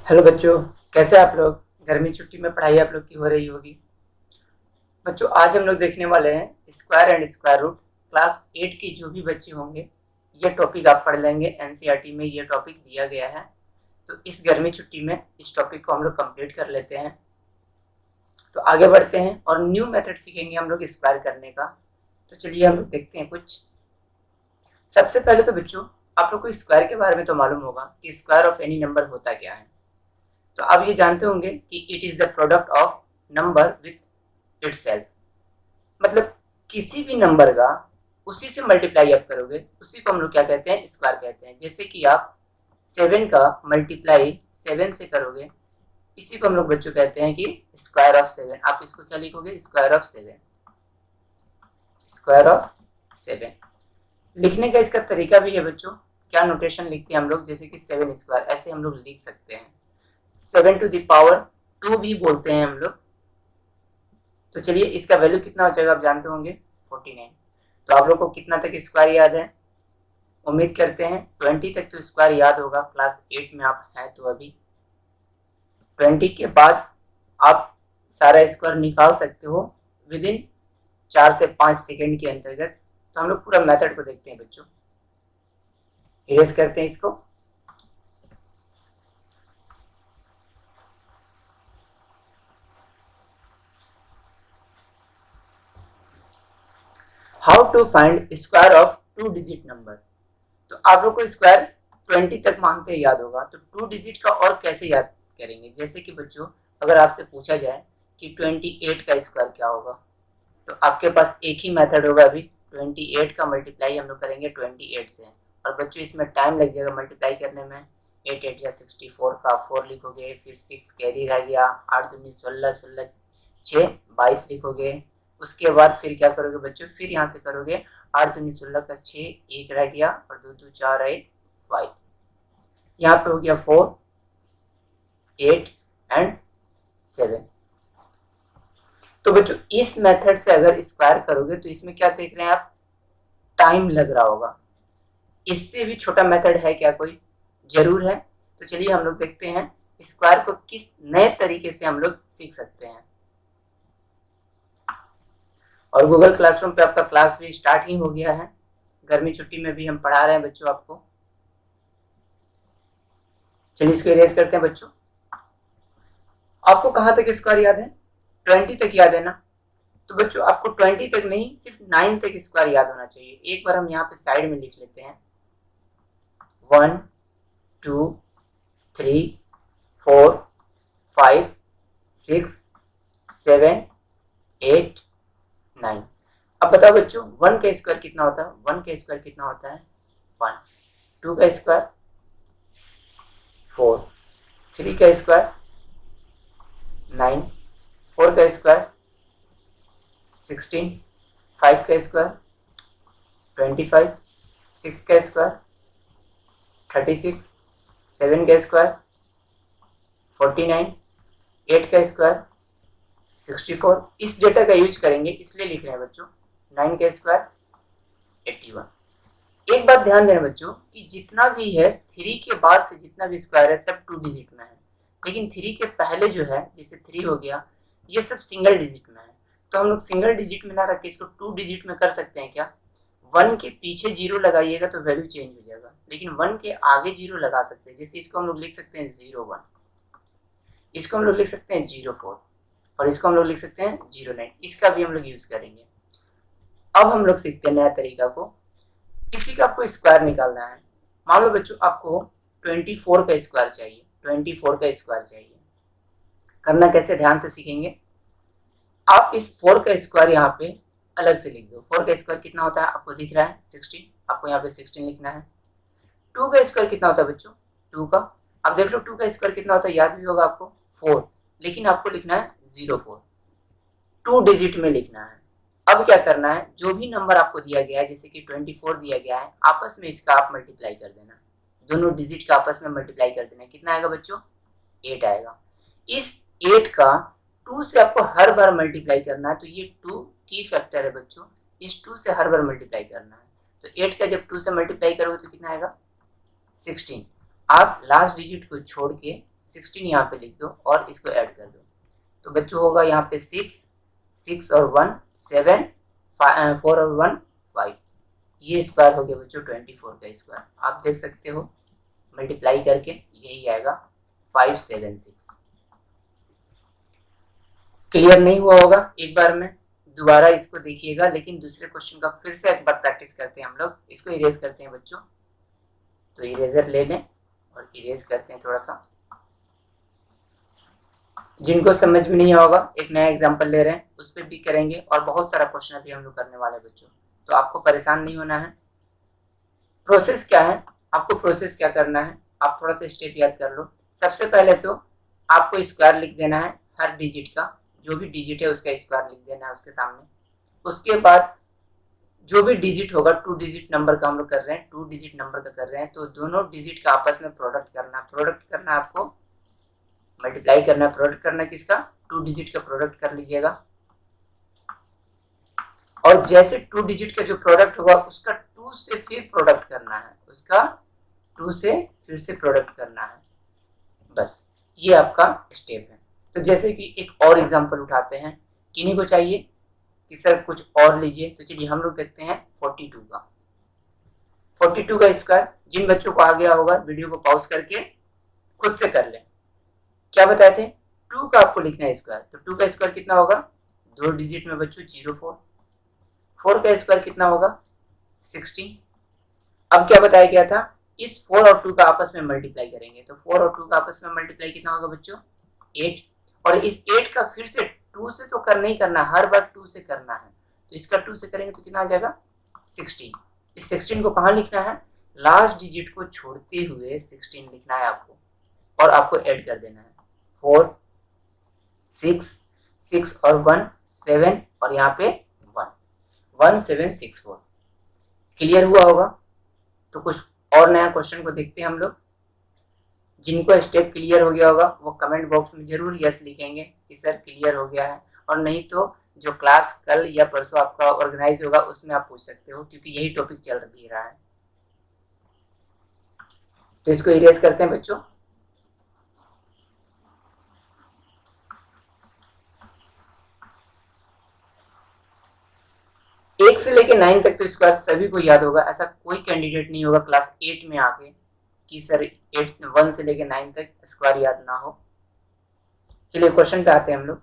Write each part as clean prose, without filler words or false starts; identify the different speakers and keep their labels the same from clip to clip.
Speaker 1: Hello बच्चों, कैसे आप लोग। गर्मी छुट्टी में पढ़ाई आप लोग की हो रही होगी। बच्चों, आज हम लोग देखने वाले हैं square and square root. Class 8 के जो भी बच्चे होंगे ये टॉपिक आप पढ़ लेंगे। एनसीईआरटी में ये टॉपिक दिया गया है, तो इस गर्मी छुट्टी में इस टॉपिक को हम लोग कंप्लीट कर लेते हैं। तो आगे बढ़ते हैं और न्यू मेथड सीखेंगे हम लोग स्क्वायर करने का। तो चलिए हम लोग देखते हैं कुछ। सबसे पहले तो बच्चों, आप लोग को स्क्वायर के बारे में तो मालूम होगा कि स्क्वायर ऑफ एनी नंबर होता क्या है। तो आप ये जानते होंगे कि it is the product of number with itself. मतलब किसी भी नंबर का उसी से मल्टीप्लाई आप करोगे, उसी को हम लोग क्या कहते हैं, स्क्वायर कहते हैं। जैसे कि आप 7 का मल्टीप्लाई 7 से करोगे, इसी को हम लोग बच्चों कहते हैं कि स्क्वायर ऑफ 7। आप इसको क्या लिखोगे, स्क्वायर ऑफ 7। स्क्वायर ऑफ 7 लिखने का इसका तरीका भी है बच्चों। क्या नोटेशन लिखते हैं हम लोग, जैसे कि 7 स्क्वायर ऐसे हम लोग लिख सकते हैं। 7 टू द पावर 2 भी बोलते हैं हम लोग। तो चलिए, इसका वैल्यू कितना हो जाएगा आप जानते होंगे, 49। तो आप लोग को कितना तक स्क्वायर याद है, उम्मीद करते हैं 20 तक तो स्क्वायर याद होगा। क्लास 8 में आप हैं तो अभी 20 के बाद आप सारा स्क्वायर निकाल सकते हो विद इन 4 से 5 सेकेंड के अंतर्गत। तो हम लोग पूरा मेथड को देखते हैं बच्चों। इरेज करते हैं इसको। How to find square of 2 digit number. तो आप लोग को स्क्वायर 20 तक मानते हैं याद होगा, तो 2 डिजिट का और कैसे याद करेंगे। जैसे कि बच्चों, अगर आपसे पूछा जाए कि 28 का स्क्वायर क्या होगा, तो आपके पास एक ही मेथड होगा। अभी 28 का मल्टीप्लाई हम लोग करेंगे 28 से। और बच्चों इसमें टाइम लग जाएगा मल्टीप्लाई करने में। 8 8 या 64 का 4 लिखोगे, फिर 6 कैरी रह गया, 8 दूनी 16, 16 6 22 लिखोगे। उसके बाद फिर क्या करोगे बच्चों, फिर यहाँ से करोगे 8 दूनी 16 का 6, 1 रह गया, और 2 2 4 1 5। यहाँ पे हो गया 4 8 एंड 7। तो बच्चों इस मेथड से अगर स्क्वायर करोगे तो इसमें क्या देख रहे हैं आप, टाइम लग रहा होगा। इससे भी छोटा मेथड है क्या कोई, जरूर है। तो चलिए हम लोग देखते हैं स्क्वायर को किस नए तरीके से हम लोग सीख सकते हैं। और गूगल क्लासरूम पे आपका क्लास भी स्टार्ट ही हो गया है। गर्मी छुट्टी में भी हम पढ़ा रहे हैं बच्चों आपको। चलिए इसको इरेज करते हैं बच्चों। आपको कहां तक स्क्वायर याद है, 20 तक याद है ना। तो बच्चों आपको 20 तक नहीं, सिर्फ 9 तक स्क्वायर याद होना चाहिए। एक बार हम यहाँ पे साइड में लिख लेते हैं। 1 2 3 4 5 6 7 8 9। अब बताओ बच्चों, 1 का स्क्वायर कितना होता है, 1 का स्क्वायर कितना होता है 1। 2 का स्क्वायर 4, 3 का स्क्वायर 9, 4 का स्क्वायर 16, 5 का स्क्वायर 25, 6 का स्क्वायर 36, 7 का स्क्वायर 49, 8 का स्क्वायर 64। इस डेटा का यूज करेंगे इसलिए लिख रहे हैं बच्चों। 9 का स्क्वायर 81। एक बात ध्यान देना बच्चों कि जितना भी है 3 के बाद से जितना भी स्क्वायर है सब 2 डिजिट में है। लेकिन 3 के पहले जो है, जैसे 3 हो गया, ये सब सिंगल डिजिट में है। तो हम लोग सिंगल डिजिट में ना रख के इसको 2 डिजिट में कर सकते हैं क्या। 1 के पीछे 0 लगाइएगा तो वैल्यू चेंज हो जाएगा, लेकिन 1 के आगे 0 लगा सकते हैं। जैसे इसको हम लोग लिख सकते हैं 01, इसको हम लोग लिख सकते हैं 04, और इसको हम लोग लिख सकते हैं 09। इसका भी हम लोग यूज करेंगे। अब हम लोग सीखते हैं नया तरीका को। किसी का आपको स्क्वायर निकालना है। मान लो बच्चों आपको 24 का स्क्वायर चाहिए, 24 का स्क्वायर चाहिए। करना कैसे, ध्यान से सीखेंगे। आप इस 4 का स्क्वायर यहाँ पे अलग से लिख दो। 4 का स्क्वायर कितना होता है आपको दिख रहा है 16, आपको यहाँ पे 16 लिखना है। 2 का स्क्वायर कितना होता है बच्चों, 2 का, अब देख लो 2 का स्क्वायर कितना होता है, याद भी होगा आपको 4, लेकिन आपको लिखना है 04, 2 डिजिट में लिखना है। अब क्या करना है, जो भी नंबर आपको दिया गया है, जैसे कि 24 दिया गया है, आपस में इसका आप मल्टीप्लाई कर देना। दोनों डिजिट का आपस में मल्टीप्लाई कर देना। कितना आएगा बच्चों, 8 आएगा। इस 8 का 2 से आपको हर बार मल्टीप्लाई करना है। तो ये 2 की फैक्टर है बच्चों, इस 2 से हर बार मल्टीप्लाई करना है। तो 8 का जब 2 से मल्टीप्लाई करोगे तो कितना आएगा 16। आप लास्ट डिजिट को छोड़ के 16 यहाँ पे लिख दो और इसको ऐड कर दो। तो बच्चों होगा यहाँ पे 6 और 1 7 4 और 1 5, ये स्क्वायर हो गया बच्चों 24 का स्क्वायर। आप देख सकते हो मल्टीप्लाई करके यही आएगा 576। क्लियर नहीं हुआ होगा, एक बार में दोबारा इसको देखिएगा, लेकिन दूसरे क्वेश्चन का फिर से एक बार प्रैक्टिस करते हैं हम लोग। इसको इरेज करते हैं बच्चों, तो इरेजर ले लें और इरेज करते हैं थोड़ा सा। जिनको समझ में नहीं होगा एक नया एग्जांपल ले रहे हैं, उस पर भी करेंगे और बहुत सारा क्वेश्चन अभी हम लोग करने वाले हैं बच्चों, तो आपको परेशान नहीं होना है। प्रोसेस क्या है, आपको प्रोसेस क्या करना है, आप थोड़ा सा स्टेप याद कर लो। सबसे पहले तो आपको स्क्वायर लिख देना है, हर डिजिट का जो भी डिजिट है उसका स्क्वायर लिख देना है उसके सामने। उसके बाद जो भी डिजिट होगा, 2 डिजिट नंबर का हम लोग कर रहे हैं, 2 डिजिट नंबर का कर रहे हैं, तो दोनों डिजिट का आपस में प्रोडक्ट करना है आपको, मल्टीप्लाई करना है। प्रोडक्ट करना है किसका, 2 डिजिट का प्रोडक्ट कर लीजिएगा। और जैसे 2 डिजिट का जो प्रोडक्ट होगा उसका 2 से फिर प्रोडक्ट करना है, उसका 2 से फिर से प्रोडक्ट करना है, बस ये आपका स्टेप है। तो जैसे कि एक और एग्जांपल उठाते हैं, किन्हीं को चाहिए कि सर कुछ और लीजिए, तो चलिए हम लोग देखते हैं 42 का। 42 का स्क्वायर, जिन बच्चों को आ गया होगा वीडियो को पॉज करके खुद से कर लें। क्या बताए थे, 2 का आपको लिखना है स्क्वायर, तो 2 का स्क्वायर कितना होगा, 2 डिजिट में बच्चों 04। 4 का स्क्वायर कितना होगा 16। अब क्या बताया गया था, इस 4 और 2 का आपस में मल्टीप्लाई करेंगे, तो 4 और 2 का आपस में मल्टीप्लाई कितना होगा बच्चों 8। और इस 8 का फिर से 2 से तो करना ही करना, हर बार 2 से करना है, तो इसका 2 से करेंगे तो कितना आ जाएगा 16। इस 16 को कहाँ लिखना है, लास्ट डिजिट को छोड़ते हुए 16 लिखना है आपको, और आपको ऐड कर देना है 4 6 और 1 7 और यहाँ पे 1 1764। क्लियर हुआ होगा। तो कुछ और नया क्वेश्चन को देखते हैं हम लोग। जिनको स्टेप क्लियर हो गया होगा वो कमेंट बॉक्स में जरूर यस लिखेंगे कि सर क्लियर हो गया है, और नहीं तो जो क्लास कल या परसों आपका ऑर्गेनाइज होगा उसमें आप पूछ सकते हो, क्योंकि यही टॉपिक चल भी रहा है। तो इसको इरेज करते हैं बच्चों। एक से लेके 9 तक तो स्क्वायर सभी को याद होगा, ऐसा कोई कैंडिडेट नहीं होगा क्लास 8 में आके कि सर 1 से लेके 9 तक स्क्वायर याद ना हो। चलिए क्वेश्चन पे आते हैं हम लोग।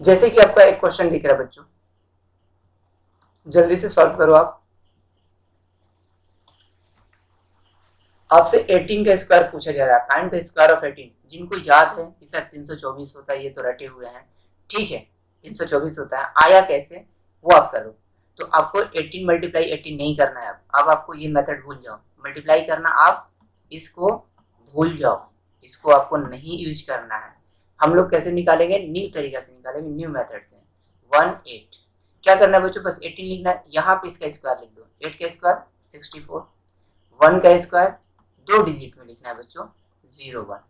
Speaker 1: जैसे कि आपका एक क्वेश्चन दिख रहा है बच्चों, जल्दी से सॉल्व करो आप। आपसे 18 का स्क्वायर पूछा जा रहा है, फाइंड द स्क्वायर ऑफ 18। जिनको याद है कि सर 324 होता है, ये तो रटे हुए हैं, ठीक है 324 होता है, आया कैसे वो आप करो। तो आपको 18 मल्टीप्लाई 18 नहीं करना है, अब आपको ये मेथड भूल जाओ, मल्टीप्लाई करना आप इसको भूल जाओ, इसको आपको नहीं यूज करना है। हम लोग कैसे निकालेंगे, न्यू तरीका से निकालेंगे, न्यू मेथड से। 18 क्या करना है बच्चों, बस 18 लिखना है, यहाँ पे इसका स्क्वायर लिख दो, 8 का स्क्वायर 64, 1 का स्क्वायर 2 डिजिट में लिखना है बच्चों 01।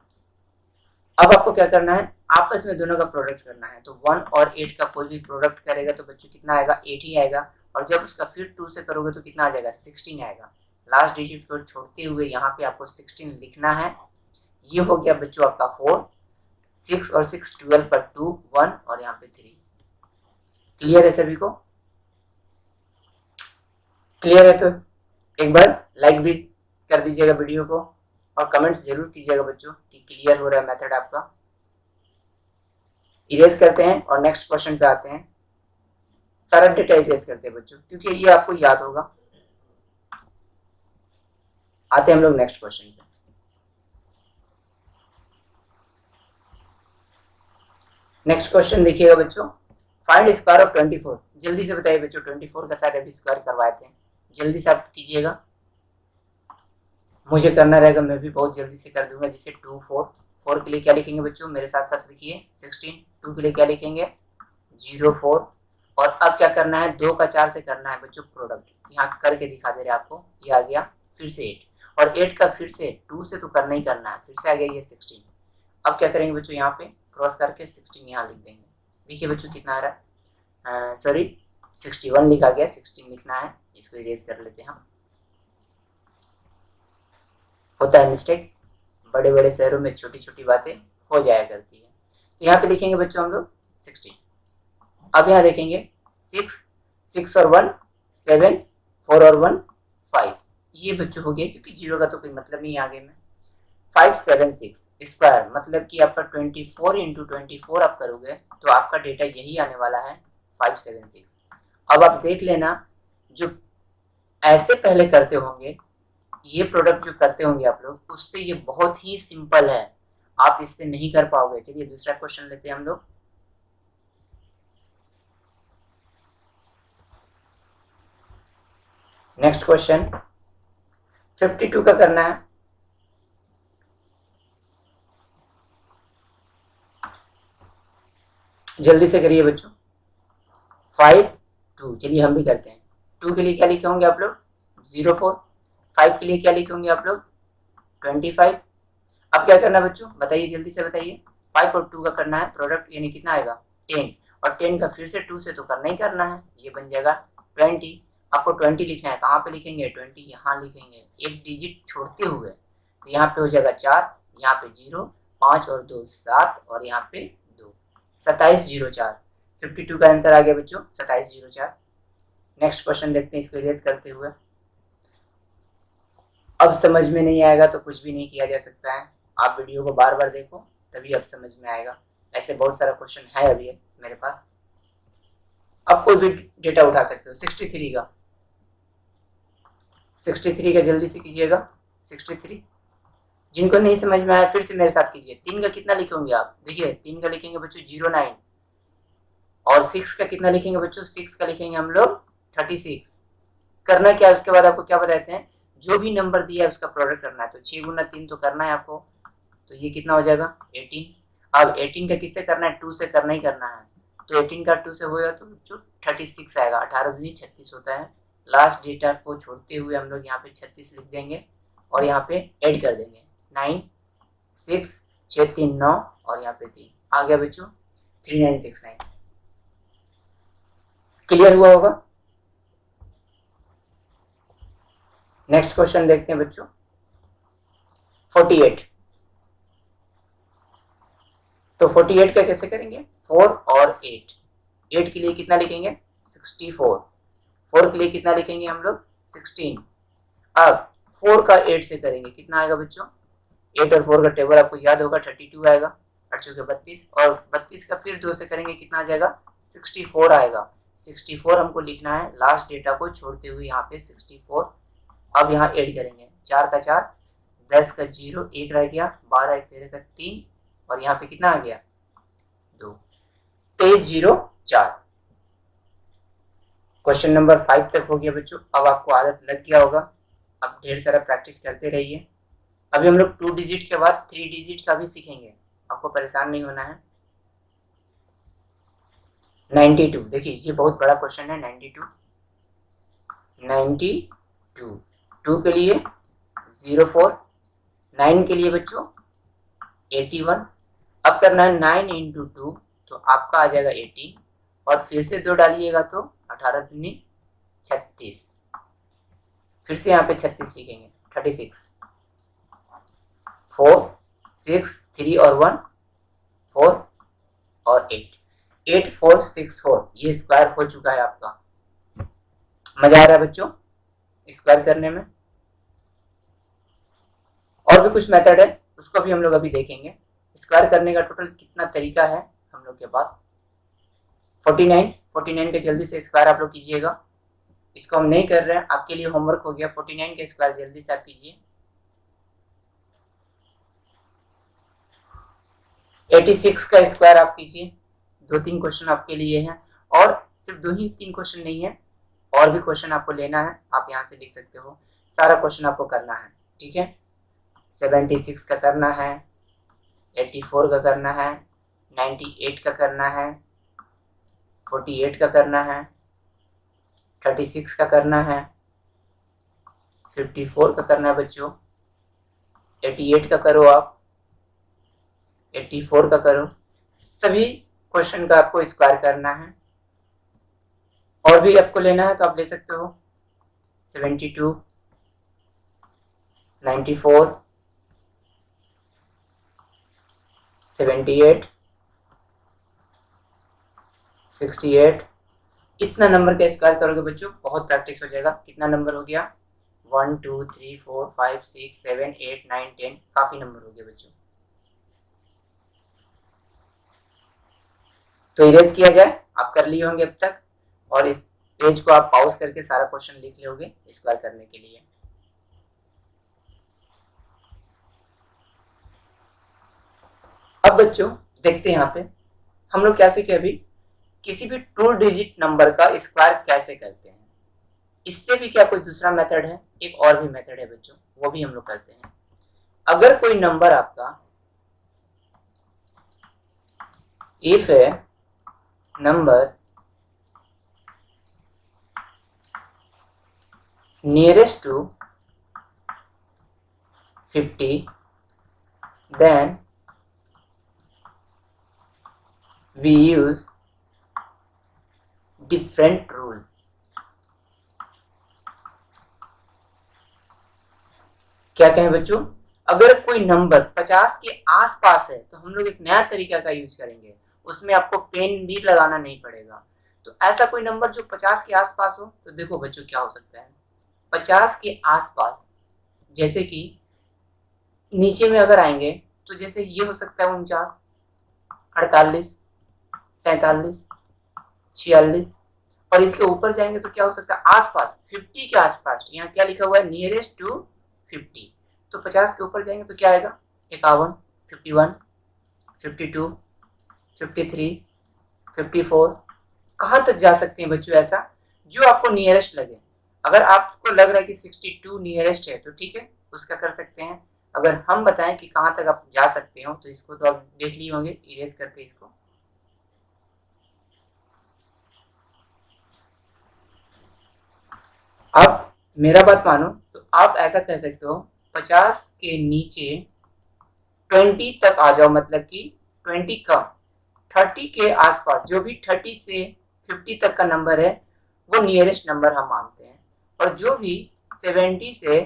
Speaker 1: अब आपको क्या करना है, आपस में दोनों का प्रोडक्ट करना है, तो 1 और 8 का कोई भी प्रोडक्ट करेगा तो बच्चों कितना आएगा 8 ही आएगा, और जब उसका फिर 2 से करोगे तो कितना आ जाएगा 16 आएगा। लास्ट डिजिट को छोड़ते हुए यहाँ पे आपको 16 लिखना है। ये हो गया बच्चों आपका 4, 6 और 6 12 पर 2 1 और यहाँ पे 3। क्लियर है सभी को, क्लियर है तो एक बार लाइक भी कर दीजिएगा वीडियो को, और कमेंट्स जरूर कीजिएगा बच्चों कि क्लियर हो रहा है मेथड आपका। इरेज करते हैं और नेक्स्ट क्वेश्चन पे आते हैं। सारा डेटा इरेज करते हैं बच्चों, क्योंकि ये आपको याद होगा। आते हैं हम लोग नेक्स्ट क्वेश्चन पे। नेक्स्ट क्वेश्चन देखिएगा बच्चों, फाइंड स्क्वायर ऑफ 24। जल्दी से बताइए बच्चों, 24 का शायद अभी स्क्वायर करवाए थे, जल्दी से आप कीजिएगा, मुझे करना रहेगा, मैं भी बहुत जल्दी से कर दूंगा। जिसे 2 4 4 के लिए क्या लिखेंगे बच्चों, मेरे साथ साथ लिखिए 16। 2 के लिए क्या लिखेंगे 04। और अब क्या करना है, 2 का 4 से करना है बच्चों प्रोडक्ट, यहाँ करके दिखा दे रहे आपको, ये आ गया फिर से 8, और 8 का फिर से 2 से तो करना ही करना है, फिर से आ गया ये 16। अब क्या करेंगे बच्चों, यहाँ पे क्रॉस करके 16 यहाँ लिख देंगे। देखिए बच्चों कितना आ रहा है, सॉरी 61 लिखा गया, 16 लिखना है, इसको इरेज कर लेते हैं हम। होता है मिस्टेक, बड़े बड़े शहरों में छोटी छोटी बातें हो जाया करती है। तो यहाँ पे लिखेंगे बच्चों हम लोग 16। अब यहाँ देखेंगे 6, 6 और 1 7, 4 और 1 5, ये बच्चों हो गया, क्योंकि जीरो का तो कोई मतलब नहीं आगे में। 576 स्क्वायर मतलब कि आपका 24 इंटू 24 आप करोगे तो आपका डेटा यही आने वाला है 576। अब आप देख लेना, जो ऐसे पहले करते होंगे, ये प्रोडक्ट जो करते होंगे आप लोग, उससे ये बहुत ही सिंपल है, आप इससे नहीं कर पाओगे। चलिए दूसरा क्वेश्चन लेते हैं हम लोग। नेक्स्ट क्वेश्चन 52 का करना है। जल्दी से करिए बच्चों। 5 2, चलिए हम भी करते हैं। 2 के लिए क्या लिखे होंगे आप लोग 04, 5 के लिए क्या लिखे होंगे आप लोग 25। अब क्या करना है बच्चों, बताइए जल्दी से बताइए। 5 और 2 का करना है प्रोडक्ट, यानी कितना आएगा 10, और 10 का फिर से 2 से तो करना ही करना है, ये बन जाएगा 20। आपको 20 लिखना है, कहाँ पे लिखेंगे 20, यहाँ लिखेंगे एक डिजिट छोड़ते हुए, तो यहाँ पे हो जाएगा 4, यहाँ पे 0, 5 और 2 7, और यहाँ पे 2, 2704। 52 का आंसर आ गया बच्चों 2704। नेक्स्ट क्वेश्चन देखते हैं इसको इरेज करते हुए। अब समझ में नहीं आएगा तो कुछ भी नहीं किया जा सकता है, आप वीडियो को बार बार देखो तभी अब समझ में आएगा। ऐसे बहुत सारा क्वेश्चन है अभी मेरे पास, आप कोई भी डेटा उठा सकते हो। 63 का, 63 का जल्दी से कीजिएगा। 63, जिनको नहीं समझ में आया फिर से मेरे साथ कीजिए। 3 का कितना लिखेंगे आप, देखिए 3 का लिखेंगे बच्चों 09, और 6 का कितना लिखेंगे बच्चों, 6 का लिखेंगे हम लोग 36। करना क्या है उसके बाद आपको क्या बताते हैं, जो भी नंबर दिया है उसका प्रोडक्ट करना है, तो 6 गुना 3 तो करना है आपको, तो ये कितना हो जाएगा 18। अब 18 का किससे करना है, 2 से करना ही करना है, तो 18 का 2 से होगा तो जो 36 आएगा। 18 दूनी 36 होता है। लास्ट डेटा को छोड़ते हुए हम लोग यहाँ पे 36 लिख देंगे, और यहाँ पे ऐड कर देंगे 9 6 6 3 9, और यहाँ पे 3 आ गया बच्चों 3969। क्लियर हुआ होगा। नेक्स्ट क्वेश्चन देखते हैं बच्चों 48। तो 48 का कैसे करेंगे, 4 और 8, 8 के लिए कितना लिखेंगे 64, 4 के लिए कितना लिखेंगे हम लोग 16। अब 4 का 8 से करेंगे, कितना आएगा बच्चों, 8 और 4 का टेबल आपको याद होगा 32 आएगा, 8 के 32, और 32 का फिर 2 से करेंगे कितना आ जाएगा 64 आएगा। 64 हमको लिखना है, लास्ट डेटा को छोड़ते हुए यहाँ पे 64। अब यहाँ ऐड करेंगे 4 का 4, 10 का 0, 1 रह गया, 12 13 का 3, और यहाँ पे कितना आ गया 2, 2304। क्वेश्चन नंबर 5 तक हो गया बच्चों। अब आपको आदत लग गया होगा, अब ढेर सारा प्रैक्टिस करते रहिए। अभी हम लोग 2 डिजिट के बाद 3 डिजिट का भी सीखेंगे, आपको परेशान नहीं होना है। 92, देखिए ये बहुत बड़ा क्वेश्चन है। 92, 2 के लिए 04, 9 के लिए बच्चों 81। अब करना है 9 इंटू 2, तो आपका आ जाएगा 18, और फिर से 2 डालिएगा तो 18 दूनी 36, फिर से यहाँ पे 36 लिखेंगे 36, 4 6 3 और 1 4 और 8, 8464, ये स्क्वायर हो चुका है आपका। मजा आ रहा है बच्चों स्क्वायर करने में। और भी कुछ मेथड है, उसको भी हम लोग अभी देखेंगे। स्क्वायर करने का टोटल कितना तरीका है हम लोग के पास। 49 का जल्दी से स्क्वायर आप लोग कीजिएगा, इसको हम नहीं कर रहे हैं, आपके लिए होमवर्क हो गया। 49 का स्क्वायर जल्दी से आप कीजिए। 86 का स्क्वायर आप कीजिए। 2-3 क्वेश्चन आपके लिए हैं, और सिर्फ 2 ही 3 क्वेश्चन नहीं है, और भी क्वेश्चन आपको लेना है, आप यहाँ से लिख सकते हो। सारा क्वेश्चन आपको करना है, ठीक है। 76 का करना है, 84 का करना है, 98 का करना है, 48 का करना है, 36 का करना है, 54 का करना है बच्चों, 88 का करो आप, 84 का करो। सभी क्वेश्चन का आपको स्क्वायर करना है, और भी आपको लेना है तो आप ले सकते हो। 72, 94, 78, 68। इतना नंबर का स्क्वायर करोगे बच्चों, बहुत प्रैक्टिस हो जाएगा। कितना नंबर हो गया? 1 2 3 4 5 6 7 8 9 10, काफी नंबर हो गए बच्चों। तो इरेज किया जाए, आप कर लिए होंगे अब तक, और इस पेज को आप पॉज करके सारा क्वेश्चन लिख लोगे स्क्वायर करने के लिए। अब बच्चों देखते हैं यहाँ पे हम लोग क्या सीखे अभी, किसी भी 2 डिजिट नंबर का स्क्वायर कैसे करते हैं। इससे भी क्या कोई दूसरा मेथड है? एक और भी मेथड है बच्चों, वो भी हम लोग करते हैं। अगर कोई नंबर आपका, इफ है number nearest to 50, then we use different rule। क्या कहें बच्चों, अगर कोई नंबर 50 के आसपास है तो हम लोग एक नया तरीका का यूज करेंगे, उसमें आपको पेन भी लगाना नहीं पड़ेगा। तो ऐसा कोई नंबर जो 50 के आसपास हो, तो देखो बच्चों क्या हो सकता है 50 के आसपास, जैसे कि नीचे में अगर आएंगे तो जैसे ये हो सकता है 49, 48, 47, 46, और इसके ऊपर जाएंगे तो क्या हो सकता है आसपास 50 के आसपास। यहाँ क्या लिखा हुआ है? Nearest to 50। तो 50 के ऊपर जाएंगे तो क्या आएगा? 51, 51, 52, 53, 54। कहाँ तक जा सकते हैं बच्चों ऐसा, जो आपको नियरेस्ट लगे। अगर आपको लग रहा है कि 62 नियरेस्ट है तो ठीक है, उसका कर सकते हैं। अगर हम बताएं कि कहाँ तक आप जा सकते हो तो इसको तो आप देख लिए होंगे, इरेज करते इसको। अब मेरा बात मानो तो आप ऐसा कह सकते हो 50 के नीचे 20 तक आ जाओ, मतलब कि 20 कम, 30 के आसपास, जो भी 30 से 50 तक का नंबर है वो नियरेस्ट नंबर हम मानते हैं, और जो भी 70 से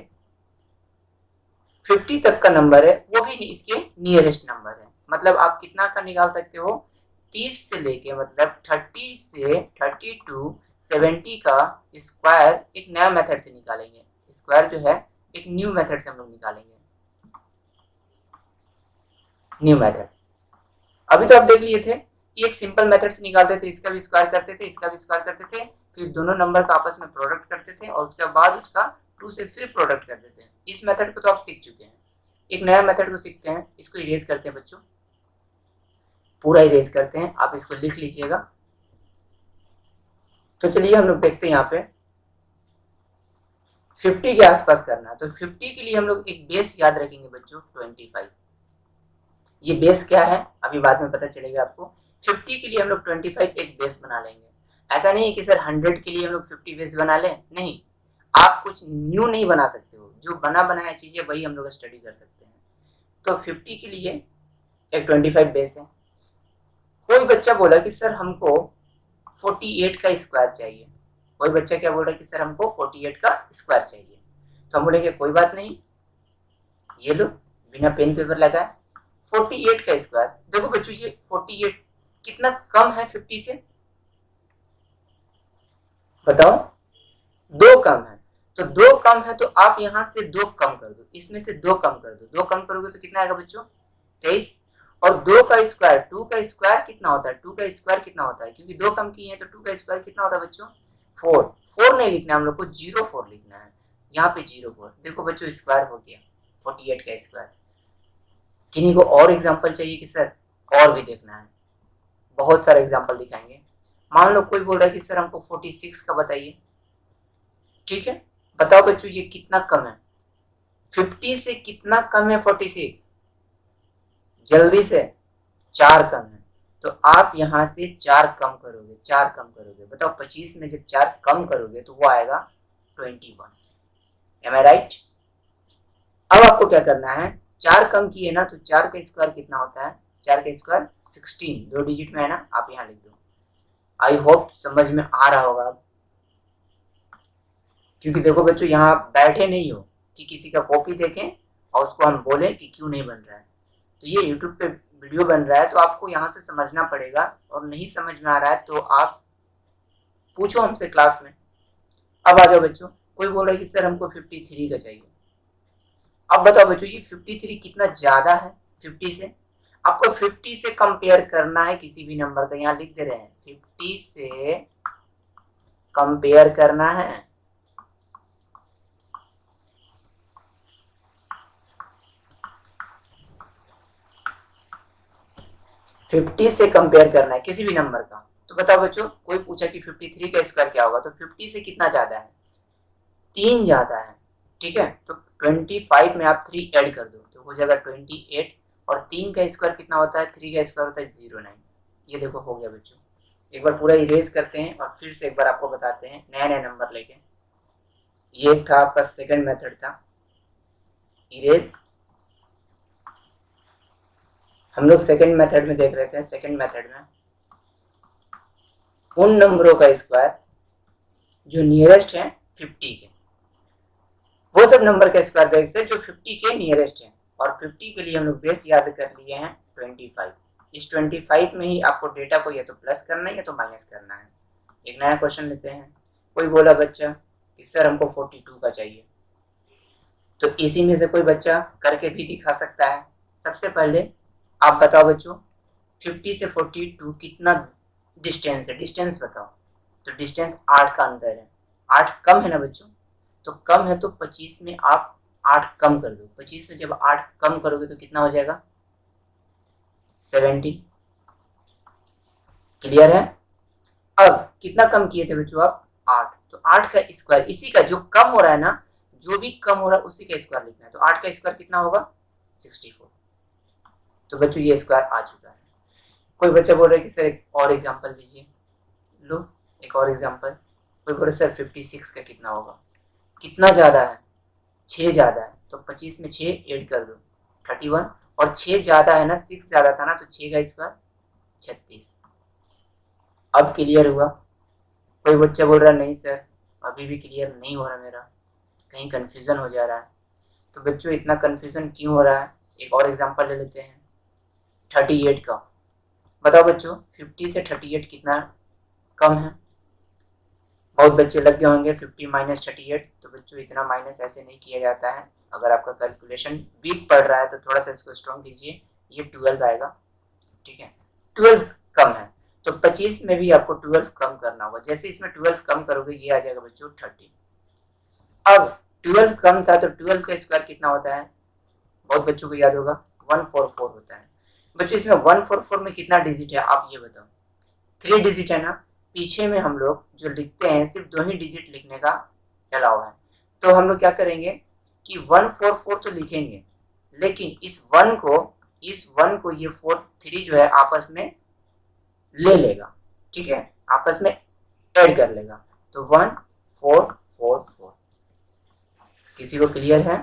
Speaker 1: 50 तक का नंबर है वो भी इसके नियरेस्ट नंबर है। मतलब आप कितना का निकाल सकते हो? 30 से लेके, मतलब 30 से 32 70 का स्क्वायर एक नया मेथड से निकालेंगे। स्क्वायर जो है एक न्यू मेथड से हम लोग निकालेंगे, न्यू मेथड। अभी तो आप देख लिए थे कि एक सिंपल मेथड से निकालते थे, इसका भी स्क्वायर करते थे, इसका भी स्क्वायर करते थे, फिर दोनों नंबर का आपस में प्रोडक्ट करते थे, और उसके बाद उसका 2 से फिर प्रोडक्ट करते थे। इस मेथड को तो आप सीख चुके हैं। एक नया मेथड को सीखते हैं, इसको इरेज करते हैं बच्चों, पूरा इरेज करते हैं, आप इसको लिख लीजिएगा। तो चलिए हम लोग देखते हैं यहाँ पे 50 के आसपास करना है, तो 50 के लिए हम लोग एक बेस याद रखेंगे बच्चों, 25। ये बेस क्या है अभी बाद में पता चलेगा आपको। 50 के लिए हम लोग 25 एक बेस बना लेंगे। ऐसा नहीं है कि सर 100 के लिए हम लोग 50 बेस बना लें, नहीं, आप कुछ न्यू नहीं बना सकते हो, जो बना बनाया चीजें वही हम लोग स्टडी कर सकते हैं। तो 50 के लिए एक 25 बेस है। कोई बच्चा बोला कि सर हमको 48 का स्क्वायर चाहिए, कोई बच्चा क्या बोल रहा है कि सर हमको 48 का स्क्वायर चाहिए, तो हम बोलेंगे कोई बात नहीं, ये लो बिना पेन पेपर लगाए 48 का स्क्वायर। देखो बच्चों ये 48 कितना कम है 50 से, बताओ? 2 कम है, तो 2 कम है तो आप यहाँ से 2 कम कर दो, इसमें से 2 कम कर दो, 2 कम करोगे तो कितना आएगा बच्चों? 23। और 2 का स्क्वायर, 2 का स्क्वायर कितना होता है? 2 का स्क्वायर कितना होता है? क्योंकि 2 कम किए हैं तो 2 का स्क्वायर कितना होता है बच्चों? 4। 4 नहीं लिखना है हम लोग को, 04 लिखना है। यहाँ पे 04, देखो बच्चों स्क्वायर हो गया 48 का स्क्वायर। किन्हीं को और एग्जाम्पल चाहिए कि सर और भी देखना है? बहुत सारे एग्जाम्पल दिखाएंगे। मान लो कोई बोल रहा है कि सर हमको 46 का बताइए, ठीक है, बताओ बच्चों ये कितना कम है? 50 से कितना कम है 46? जल्दी से 4 कम है, तो आप यहाँ से 4 कम करोगे, 4 कम करोगे, बताओ 25 में जब 4 कम करोगे तो वो आएगा 21। एम आई राइट? अब आपको क्या करना है, 4 कम किए ना, तो 4 का स्क्वायर कितना होता है? 4 का स्क्वायर 16, 2 डिजिट में है ना, आप यहाँ लिख दो। आई होप समझ में आ रहा होगा, क्योंकि देखो बच्चों यहाँ बैठे नहीं हो कि किसी का कॉपी देखें और उसको हम बोलें कि क्यों नहीं बन रहा है। तो ये यूट्यूब पे वीडियो बन रहा है तो आपको यहाँ से समझना पड़ेगा, और नहीं समझ में आ रहा है तो आप पूछो हमसे क्लास में। अब आ जाओ बच्चों, कोई बोल रहा है कि सर हमको 53 का चाहिए। अब बताओ बच्चों ये 53 कितना ज्यादा है 50 से? आपको 50 से कंपेयर करना है किसी भी नंबर का, यहाँ लिख दे रहे हैं 50 से कंपेयर करना है। फिफ्टी से कंपेयर करना है किसी भी नंबर का। तो बताओ बच्चों, कोई पूछा कि 53 का स्क्वायर क्या होगा, तो 50 से कितना ज्यादा है? 3 ज्यादा है। ठीक है, तो 25 में आप 3 ऐड कर दो तो हो जाएगा 28, और 3 का स्क्वायर कितना होता है? 3 का स्क्वायर होता है 09। ये देखो हो गया बच्चों। एक बार पूरा इरेज करते हैं और फिर से एक बार आपको बताते हैं नया नया नंबर लेके। ये था आपका सेकंड मेथड था इरेज। हम लोग सेकंड मेथड में देख रहे थे। सेकंड मेथड में उन नंबरों का स्क्वायर जो नियरेस्ट है 50 के, वो सब नंबर का स्क्वायर देखते हैं जो 50 के नियरेस्ट है। और 50 के लिए हम लोग बेस याद कर लिए हैं 25। इस 25 में ही आपको डेटा को या तो प्लस करना है या तो माइनस करना है। एक नया क्वेश्चन लेते हैं। कोई बोला बच्चा कि सर हमको 42 का चाहिए, तो इसी में से कोई बच्चा करके भी दिखा सकता है। सबसे पहले आप बताओ बच्चों 50 से 42 कितना डिस्टेंस है? डिस्टेंस बताओ। तो डिस्टेंस 8 का अंतर है। 8 कम है ना बच्चों? तो कम है तो 25 में आप 8 कम कर दो। 25 में जब 8 कम करोगे तो कितना हो जाएगा? 70। क्लियर है? अब कितना कम किए थे बच्चों आप? 8। तो 8 का स्क्वायर, इसी का जो कम हो रहा है ना, जो भी कम हो रहा है उसी का स्क्वायर लिखना है। तो 8 का स्क्वायर कितना होगा? 64। तो बच्चों ये स्क्वायर आ चुका है। कोई बच्चा बोल रहा है कि सर एक और एग्जांपल दीजिए। लो एक और एग्जांपल। कोई बोल रहा है सर 56 का कितना होगा? कितना ज्यादा है? 6 ज्यादा है। तो 25 में 6 ऐड कर दो 31, और 6 ज्यादा है ना, 6 ज्यादा था ना, तो 6 का स्क्वायर 36। अब क्लियर हुआ? कोई बच्चा बोल रहा है नहीं सर अभी भी क्लियर नहीं हो रहा, मेरा कहीं कंफ्यूजन हो जा रहा है। तो बच्चों इतना कंफ्यूजन क्यों हो रहा है? एक और एग्जांपल ले लेते हैं 38 का। बताओ बच्चों 50 से 38 कितना कम है? बहुत बच्चे लग गए होंगे 50 माइनस 38। तो बच्चों इतना माइनस ऐसे नहीं किया जाता है। अगर आपका कैलकुलेशन वीक पड़ रहा है तो थोड़ा सा इसको स्ट्रॉन्ग कीजिए। ये 12 आएगा। ठीक है, 12 कम है तो 25 में भी आपको 12 कम करना होगा। जैसे इसमें 12 कम करोगे ये आ जाएगा बच्चों 30। अब 12 कम था तो 12 का स्क्वायर कितना होता है? बहुत बच्चों को याद होगा 144 होता है। बच्चों इसमें 144 में कितना डिजिट है आप ये बताओ? 3 डिजिट है ना। पीछे में हम लोग जो लिखते हैं सिर्फ 2 ही डिजिट लिखने का अलाउ है। तो हम लोग क्या करेंगे कि 144 तो लिखेंगे, लेकिन इस 1 को ये 3 जो है आपस में ले लेगा। ठीक है, आपस में ऐड कर लेगा। तो 1444। किसी को क्लियर है?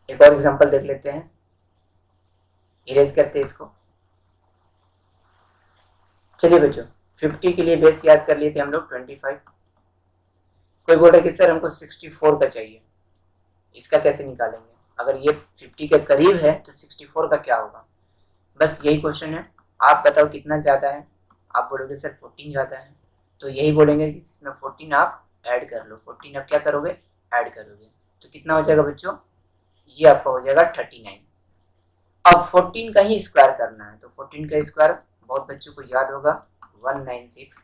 Speaker 1: एक और एग्जांपल देख लेते हैं। इरेज करते हैं इसको। चलिए बच्चों 50 के लिए बेस याद कर लिए थे हम लोग 25। कोई बोल रहा है कि सर हमको 64 का चाहिए, इसका कैसे निकालेंगे? अगर ये 50 के करीब है तो 64 का क्या होगा? बस यही क्वेश्चन है। आप बताओ कितना ज़्यादा है? आप बोलोगे सर 14 ज़्यादा है, तो यही बोलेंगे कि इसमें 14 आप ऐड कर लो। 14 आप क्या करोगे? ऐड करोगे। तो कितना हो जाएगा बच्चों? ये आपका हो जाएगा 39। अब 14 का ही स्क्वायर करना है। तो 14 का स्क्वायर बहुत बच्चों को याद होगा 196।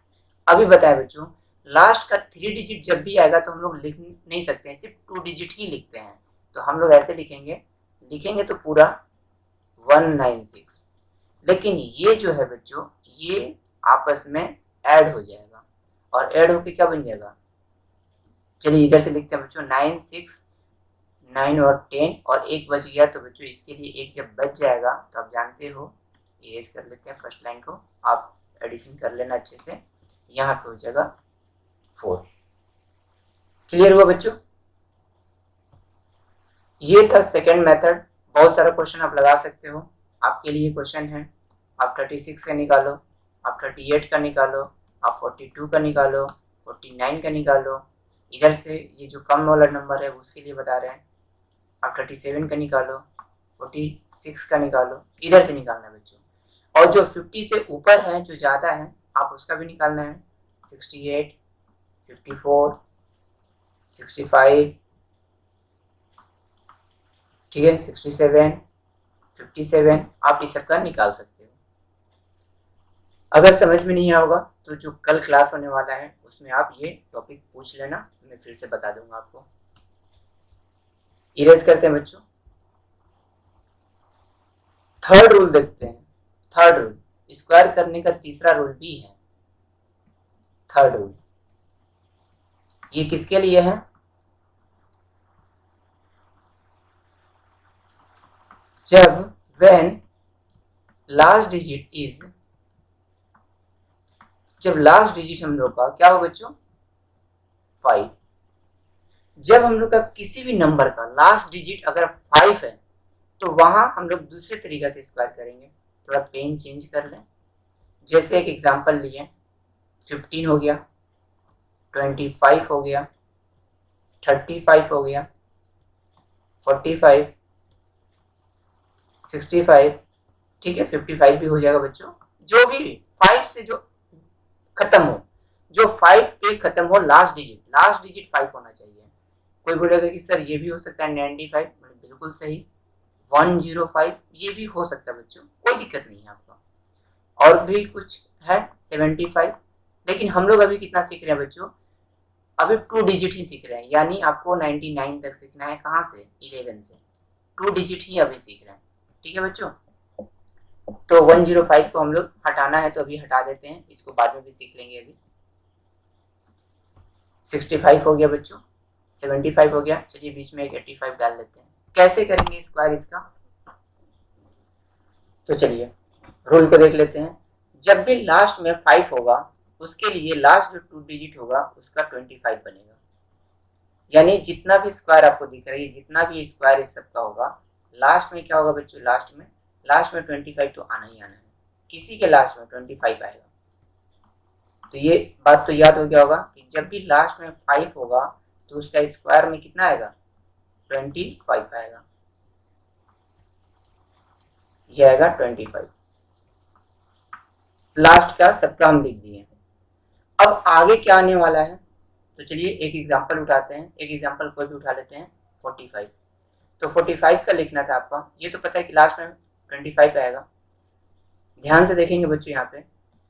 Speaker 1: अभी बताएं बच्चों, लास्ट का 3 डिजिट जब भी आएगा तो हम लोग लिख नहीं सकते हैं, सिर्फ 2 डिजिट ही लिखते हैं। तो हम लोग ऐसे लिखेंगे तो पूरा 196। लेकिन ये जो है बच्चों ये आपस में ऐड हो जाएगा, और ऐड होके क्या बन जाएगा? चलिए इधर से लिखते हैं बच्चों 9 6 9 और 10 और 1 बच गया। तो बच्चों इसके लिए 1 जब बच जाएगा तो आप जानते हो, इरेज कर लेते हैं फर्स्ट लाइन को, आप एडिशन कर लेना अच्छे से। यहाँ पे हो जाएगा 4। क्लियर हुआ बच्चों? ये था सेकंड मेथड। बहुत सारा क्वेश्चन आप लगा सकते हो। आपके लिए क्वेश्चन है, आप 36 का निकालो, आप 38 का निकालो, आप 42 का निकालो, 49 का निकालो। इधर से ये जो कम वाला नंबर है उसके लिए बता रहे हैं, आप 37 का निकालो, 46 का निकालो, इधर से निकालना है बच्चों। और जो 50 से ऊपर है, जो ज़्यादा है, आप उसका भी निकालना है। 68, 54, 65, ठीक है, 67, 57, आप इस सब का निकाल सकते हो। अगर समझ में नहीं आया होगा तो जो कल क्लास होने वाला है उसमें आप ये टॉपिक पूछ लेना, मैं फिर से बता दूंगा आपको। इरेज करते हैं बच्चों। थर्ड रूल देखते हैं। थर्ड रूल, स्क्वायर करने का तीसरा रूल भी है। थर्ड रूल ये किसके लिए है? जब when लास्ट डिजिट इज, जब लास्ट डिजिट हम लोग का क्या हो बच्चों? 5। जब हम लोग का किसी भी नंबर का लास्ट डिजिट अगर 5 है तो वहां हम लोग दूसरे तरीके से स्क्वायर करेंगे। थोड़ा पेन चेंज कर लें। जैसे एक एग्जांपल लिए, 15 हो गया, 25 हो गया, 35 हो गया, 45, 65, ठीक है, 55 भी हो जाएगा बच्चों। जो भी 5 से जो खत्म हो, जो 5 पे खत्म हो लास्ट डिजिट 5 होना चाहिए। कोई बोलेगा कि सर ये भी हो सकता है 95, बिल्कुल सही। 105 ये भी हो सकता है बच्चों, कोई दिक्कत नहीं है आपका। और भी कुछ है 75, लेकिन हम लोग अभी कितना सीख रहे हैं बच्चों? अभी 2 डिजिट ही सीख रहे हैं, यानी आपको 99 तक सीखना है। कहाँ से? 11 से। 2 डिजिट ही अभी सीख रहे हैं, ठीक है बच्चों। तो 105 को हम लोग हटाना है तो अभी हटा देते हैं, इसको बाद में भी सीख लेंगे। अभी 65 हो गया बच्चों, 75 हो गया। चलिए बीच में एक 85 डाल लेते हैं। कैसे करेंगे स्क्वायर इसका? तो चलिए रूल को देख लेते हैं। जब भी लास्ट में 5 होगा उसके लिए लास्ट जो 2 डिजिट होगा उसका 25 बनेगा। यानी जितना भी स्क्वायर आपको दिख रही है, जितना भी स्क्वायर इस सब का होगा, लास्ट में क्या होगा बच्चों? लास्ट में 25 तो आना ही आना है। किसी के लास्ट में 25 आएगा। तो ये बात तो याद हो गया होगा कि जब भी लास्ट में 5 होगा तो उसका स्क्वायर में कितना आएगा? 25 आएगा। ये आएगा 25। लास्ट का सबका हम लिख दिए। अब आगे क्या आने वाला है? तो चलिए एक एग्जांपल उठाते हैं। एक एग्जांपल कोई भी उठा लेते हैं। 45। तो 45 का लिखना था आपका। ये तो पता है कि लास्ट में 25 आएगा। ध्यान से देखेंगे बच्चों, यहाँ पे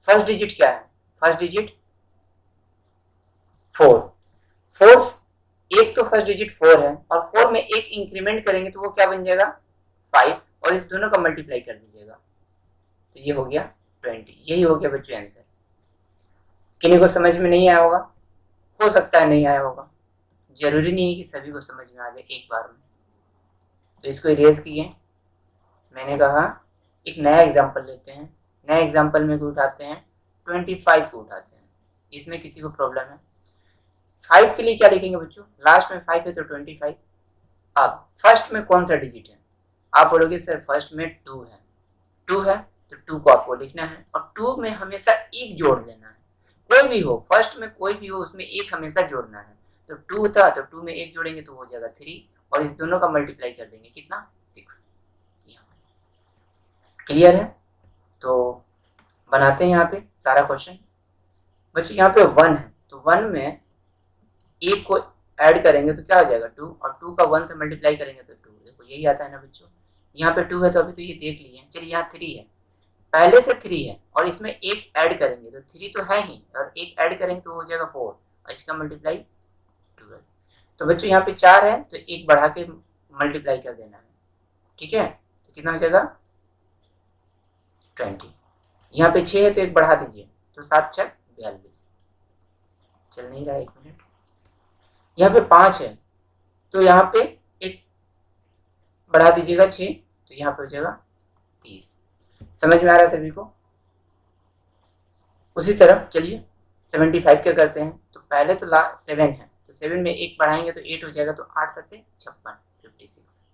Speaker 1: फर्स्ट डिजिट क्या है? First digit 4। 4, एक तो फर्स्ट डिजिट 4 है और 4 में एक इंक्रीमेंट करेंगे तो वो क्या बन जाएगा? 5, और इस दोनों का मल्टीप्लाई कर दीजिएगा तो ये हो गया 20। यही हो गया बच्चों आंसर। किन्हीं को समझ में नहीं आया होगा, हो सकता है नहीं आया होगा, जरूरी नहीं है कि सभी को समझ में आ जाए एक बार में। तो इसको इरेज किए। मैंने कहा एक नया एग्जांपल लेते हैं। नया एग्जांपल में को उठाते हैं, 25 को उठाते हैं। इसमें किसी को प्रॉब्लम है? 5 के लिए क्या लिखेंगे बच्चों? लास्ट में 5 है तो 25। अब फर्स्ट में कौन सा डिजिट है? आप बोलोगे सर फर्स्ट में 2 है। 2 है तो 2 को आपको लिखना है, और 2 में हमेशा एक जोड़ लेना है। कोई भी हो, फर्स्ट में कोई भी हो, उसमें एक हमेशा जोड़ना है। तो 2 था तो 2 में एक जोड़ेंगे तो हो जाएगा 3, और इस दोनों का मल्टीप्लाई कर देंगे, कितना? 6। क्लियर है? तो बनाते हैं यहाँ पे सारा क्वेश्चन। बच्चों यहाँ पे 1 है तो 1 में एक को ऐड करेंगे तो क्या हो जाएगा? 2, और 2 का 1 से मल्टीप्लाई करेंगे तो 2। देखो यही आता है ना बच्चों। यहाँ पे 2 है तो अभी तो ये देख लिए। चलिए यहाँ 3 है, पहले से 3 है और इसमें एक ऐड करेंगे तो 3 तो है ही, और एक ऐड करेंगे तो हो जाएगा 4, और इसका मल्टीप्लाई 12। तो बच्चों यहाँ पे 4 है तो एक बढ़ा के मल्टीप्लाई कर देना है, ठीक है। तो कितना हो जाएगा? 20। यहाँ पे 6 है तो एक बढ़ा दीजिए तो 7 6 42। चल नहीं रहा, 1 मिनट। यहाँ पे 5 है तो यहाँ पे एक बढ़ा दीजिएगा 6, तो यहाँ पे हो जाएगा 30। समझ में आ रहा है सभी को? उसी तरह चलिए 75 क्या करते हैं, तो पहले तो 7 है तो 7 में एक बढ़ाएंगे तो 8 हो जाएगा, तो 8 7 56, 56।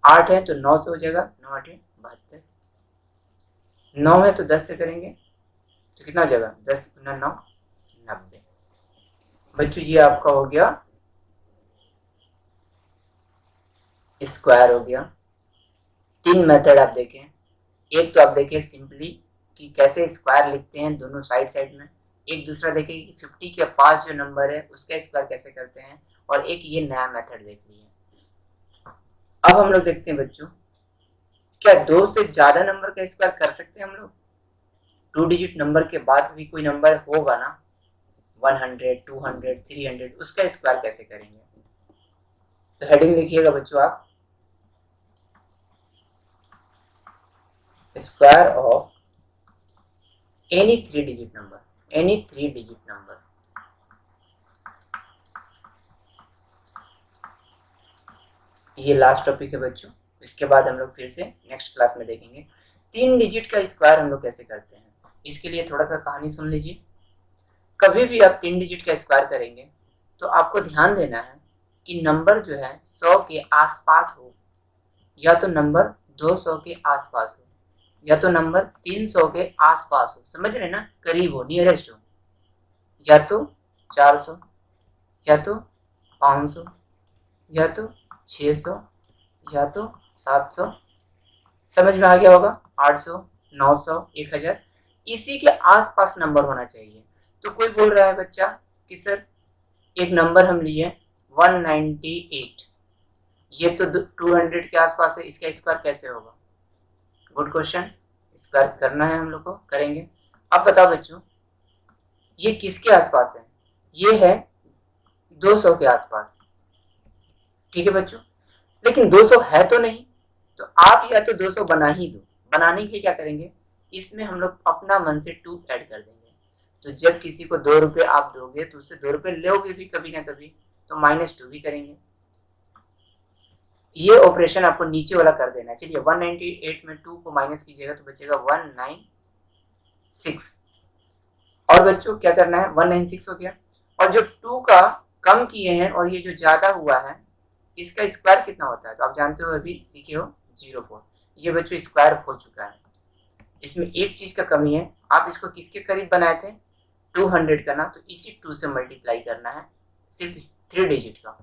Speaker 1: 8 है तो 9 से हो जाएगा, 9 8 72। 9 है तो 10 से करेंगे तो कितना हो जाएगा? 10 गुना 9 90। बच्चों ये आपका हो गया स्क्वायर हो गया। तीन मेथड आप देखें। एक तो आप देखें सिंपली कि कैसे स्क्वायर लिखते हैं दोनों साइड साइड में। एक दूसरा देखें कि 50 के पास जो नंबर है उसका स्क्वायर कैसे करते हैं। और एक ये नया मेथड देख लिए। अब हम लोग देखते हैं बच्चों, क्या दो से ज्यादा नंबर का स्क्वायर कर सकते हैं हम लोग? टू डिजिट नंबर के बाद भी कोई नंबर होगा ना, 100, 200, 300, उसका स्क्वायर कैसे करेंगे? तो हेडिंग लिखिएगा बच्चों आप, square of any three digit number, any three digit number. ये लास्ट टॉपिक है बच्चों। इसके बाद हम लोग फिर से नेक्स्ट क्लास में देखेंगे तीन डिजिट का स्क्वायर हम लोग कैसे करते हैं। इसके लिए थोड़ा सा कहानी सुन लीजिए। कभी भी आप तीन डिजिट का स्क्वायर करेंगे तो आपको ध्यान देना है कि नंबर जो है 100 के आसपास हो, या तो नंबर 200 के आसपास हो, या तो नंबर 300 के आसपास हो। समझ रहे ना, करीब हो, नियरेस्ट हो। या तो 400, या तो 500, या तो 600, या तो 700। समझ में आ गया होगा? 800, 900, 1000, इसी के आसपास नंबर होना चाहिए। तो कोई बोल रहा है बच्चा कि सर एक नंबर हम लिए 198, ये तो 200 के आसपास है, इसका स्क्वायर कैसे होगा? Good question. स्क्वायर करना है हम लोग को, करेंगे। अब बताओ बच्चों, ये किसके आसपास है? ये है 200 के आसपास। ठीक है बच्चों, लेकिन 200 है तो नहीं, तो आप या तो 200 बना ही दो। बनाने के लिए क्या करेंगे, इसमें हम लोग अपना मन से 2 ऐड कर देंगे। तो जब किसी को 2 रुपये आप दोगे तो उससे 2 रुपये लोगे भी कभी ना कभी, तो -2 भी करेंगे। ये ऑपरेशन आपको नीचे वाला कर देना है। चलिए 198 में 2 को माइनस कीजिएगा तो बचेगा 196। और बच्चों क्या करना है, 196 हो गया। और जो 2 का कम किए हैं और ये जो ज्यादा हुआ है, इसका स्क्वायर कितना होता है? तो आप जानते हो, अभी सीखे हो, 0.4। ये बच्चों स्क्वायर हो चुका है। इसमें एक चीज का कमी है, आप इसको किसके करीब बनाए थे? 200 का ना, तो इसी 2 से मल्टीप्लाई करना है, सिर्फ 3 डिजिट का।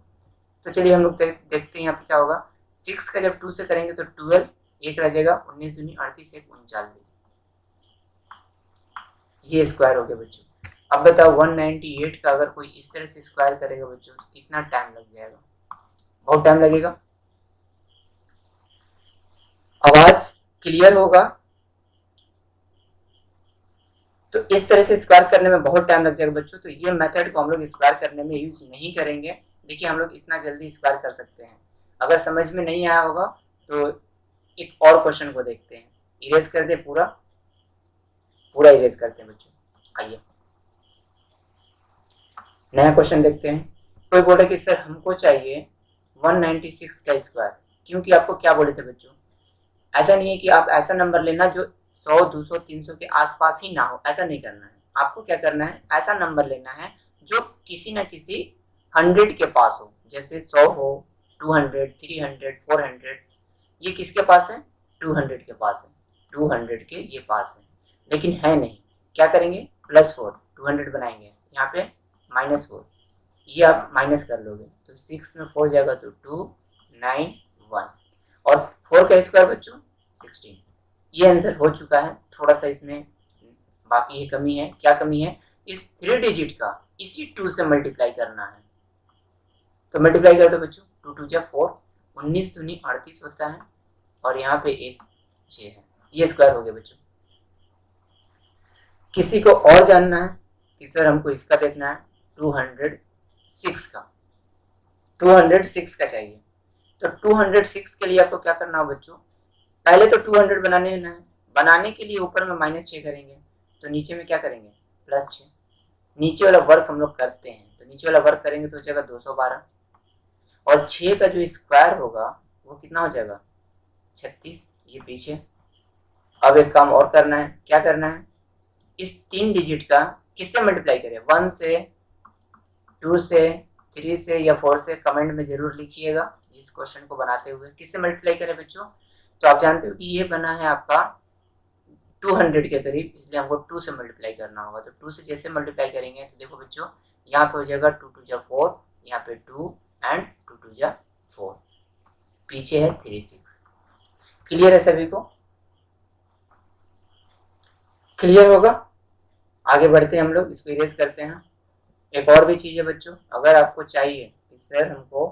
Speaker 1: तो चलिए हम लोग देखते हैं यहाँ पे क्या होगा। 6 का जब 2 से करेंगे तो 12, एक रह जाएगा, 19 दूनी 38, 1 39। ये स्क्वायर हो गया बच्चों। अब बताओ 198 का अगर कोई इस तरह से स्क्वायर करेगा बच्चों तो कितना टाइम लग जाएगा? बहुत टाइम लगेगा। आवाज क्लियर होगा? तो इस तरह से स्क्वायर करने में बहुत टाइम लग जाएगा बच्चों। तो ये मेथड को हम लोग स्क्वायर करने में यूज नहीं करेंगे। देखिए हम लोग इतना जल्दी स्क्वायर कर सकते हैं। अगर समझ में नहीं आया होगा तो एक और क्वेश्चन को देखते हैं। इरेज कर दे, पूरा पूरा इरेज करते हैं बच्चों। आइए नया क्वेश्चन देखते हैं। कोई बोले कि सर हमको चाहिए 196 का स्क्वायर। क्योंकि आपको क्या बोले थे बच्चों, ऐसा नहीं है कि आप ऐसा नंबर लेना जो 100, 200, 300 के आसपास ही ना हो, ऐसा नहीं करना है। आपको क्या करना है, ऐसा नंबर लेना है जो किसी ना किसी 100 के पास हो। जैसे 100 हो, 200, 300, 400। ये किसके पास है? 200 के पास है। 200 के ये पास है, लेकिन है नहीं। क्या करेंगे, +4, 200 बनाएंगे, यहाँ पे -4। ये आप माइनस कर लोगे तो 6 में 4 जाएगा तो 291। और 4 का स्क्वायर बच्चों 16। ये आंसर हो चुका है। थोड़ा सा इसमें बाकी ये कमी है। क्या कमी है? इस 3 डिजिट का इसी 2 से मल्टीप्लाई करना है। तो मल्टीप्लाई कर दो बच्चों, 2 2 जा 4, 19 दूनी 38 होता है, और यहाँ पे एक 6 है। ये स्क्वायर हो गया बच्चों। किसी को और जानना है कि सर हमको इसका देखना है, 206 का, 206 का चाहिए। तो 206 के लिए आपको क्या करना है बच्चों, पहले तो 200 बनाने है। बनाने के लिए ऊपर में -6 करेंगे, तो नीचे में क्या करेंगे, +6। नीचे वाला वर्क हम लोग करते हैं, तो नीचे वाला वर्क करेंगे तो हो जाएगा 212। और 6 का जो स्क्वायर होगा वो कितना हो जाएगा, 36। ये पीछे। अब एक काम और करना है। क्या करना है, इस 3 डिजिट का किससे मल्टीप्लाई करें, 1 से, 2 से, 3 से या 4 से? कमेंट में जरूर लिखिएगा इस क्वेश्चन को बनाते हुए। किससे मल्टीप्लाई करें बच्चों? तो आप जानते हो कि ये बना है आपका 200 के करीब, इसलिए हमको 2 से मल्टीप्लाई करना होगा। तो 2 से जैसे मल्टीप्लाई करेंगे तो देखो बच्चों, यहाँ पे हो जाएगा 2 2 जा 4, यहाँ पे 2 एंड 2 2 जा 4, पीछे है 36। क्लियर है सभी को? क्लियर होगा? आगे बढ़ते हैं हम लोग, इसको इरेज करते हैं। एक और भी चीज़ है बच्चों, अगर आपको चाहिए कि सर हमको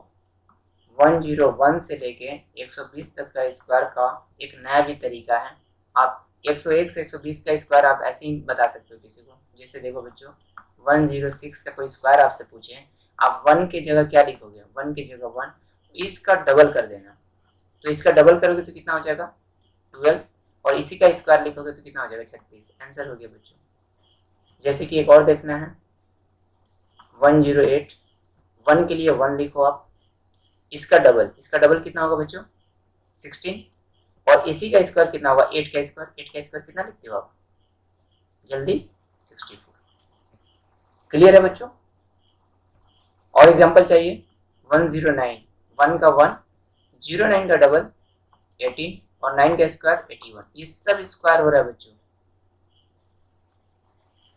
Speaker 1: 101 से लेके 120 तक का स्क्वायर का एक नया भी तरीका है, आप 101 से 120 का स्क्वायर आप ऐसे ही बता सकते हो किसी को। जैसे देखो बच्चों, 106 का कोई स्क्वायर आपसे पूछे, आप 1 की जगह क्या लिखोगे? 1 की जगह 1, इसका डबल कर देना। तो इसका डबल करोगे तो कितना हो जाएगा? 12। और इसी का स्क्वायर लिखोगे तो कितना हो जाएगा? 36। आंसर हो गया बच्चों। जैसे कि एक और देखना है, 108, 1 के लिए 1 लिखो आप, इसका डबल कितना होगा बच्चों? 16। और इसी का स्क्वायर कितना होगा? 8 का स्क्वायर। 8 का स्क्वायर कितना लिखते हो आप जल्दी? 64। क्लियर है बच्चों? और एग्जांपल चाहिए, 109, 1 का 1, 09 का डबल 18 और 9 का स्क्वायर 81। ये सब स्क्वायर हो रहा है बच्चों।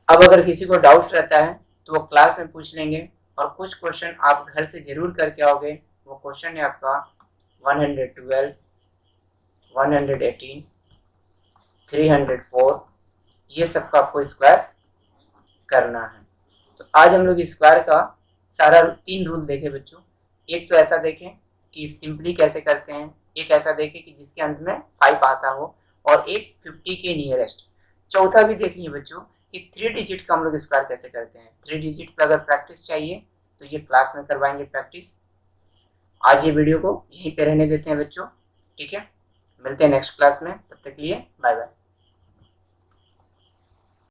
Speaker 1: अब अगर किसी को डाउट्स रहता है तो वो क्लास में पूछ लेंगे, और कुछ क्वेश्चन आप घर से जरूर करके आओगे। वो क्वेश्चन है आपका 112, 118, 304, ये सब का आपको स्क्वायर करना है। तो आज हम लोग स्क्वायर का सारा 3 रूल देखे बच्चों। एक तो ऐसा देखें कि सिंपली कैसे करते हैं, एक ऐसा देखें कि जिसके अंत में 5 आता हो, और एक 50 के नियरेस्ट। चौथा भी देख लिए बच्चों कि 3 डिजिट का हम लोग स्क्वायर कैसे करते हैं। 3 डिजिट पर अगर प्रैक्टिस चाहिए तो ये क्लास में करवाएंगे प्रैक्टिस। आज ये वीडियो को यहीं पे रहने देते हैं बच्चों, ठीक है? मिलते हैं नेक्स्ट क्लास में, तब तक के लिए बाय बाय।